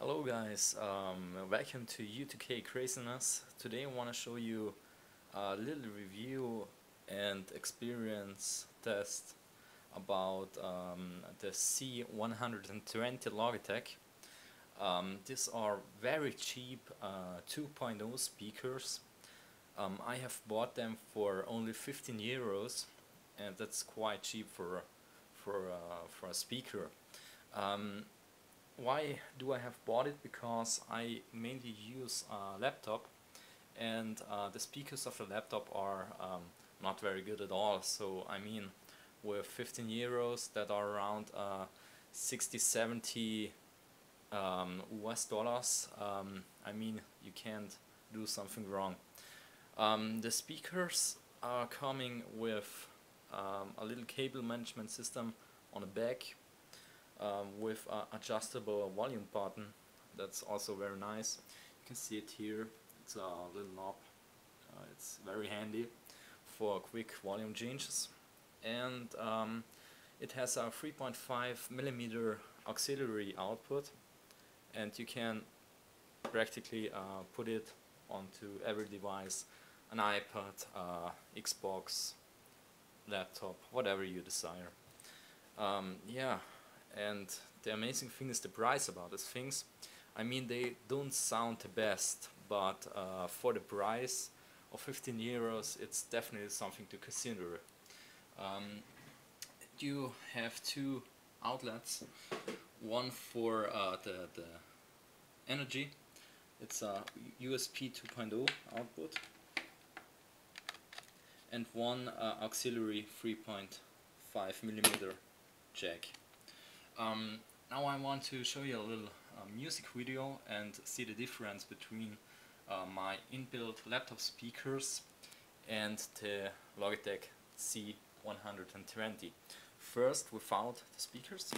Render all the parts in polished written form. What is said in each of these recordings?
Hello guys, welcome to U2K Craziness. Today I want to show you a little review and experience test about the Z120 Logitech. These are very cheap 2.0 speakers. I have bought them for only 15 euros, and that's quite cheap for a speaker. Why do I have bought it? Because I mainly use a laptop, and the speakers of the laptop are not very good at all. So I mean, with 15 euros, that are around 60-70 US dollars, I mean, you can't do something wrong. The speakers are coming with a little cable management system on the back, with an adjustable volume button. That's also very nice. You can see it here. It's a little knob. It's very handy for quick volume changes, and it has a 3.5mm auxiliary output, and you can practically put it onto every device: an iPad, Xbox, laptop, whatever you desire. Yeah. And the amazing thing is the price about these things. I mean, they don't sound the best, but for the price of 15 euros, it's definitely something to consider. You have two outlets, one for the energy. It's a USB 2.0 output, and one auxiliary 3.5mm jack. Now I want to show you a little music video and see the difference between my inbuilt laptop speakers and the Logitech Z120. First, without the speakers.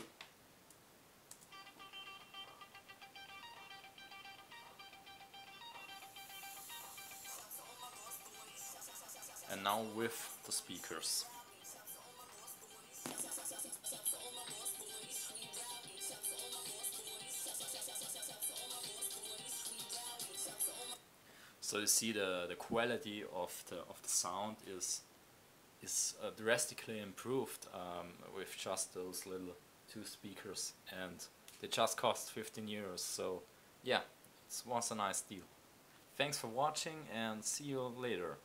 And now with the speakers. So you see the quality of the sound is drastically improved with just those little two speakers, and they just cost 15 euros. So yeah, it was a nice deal. Thanks for watching, and see you later.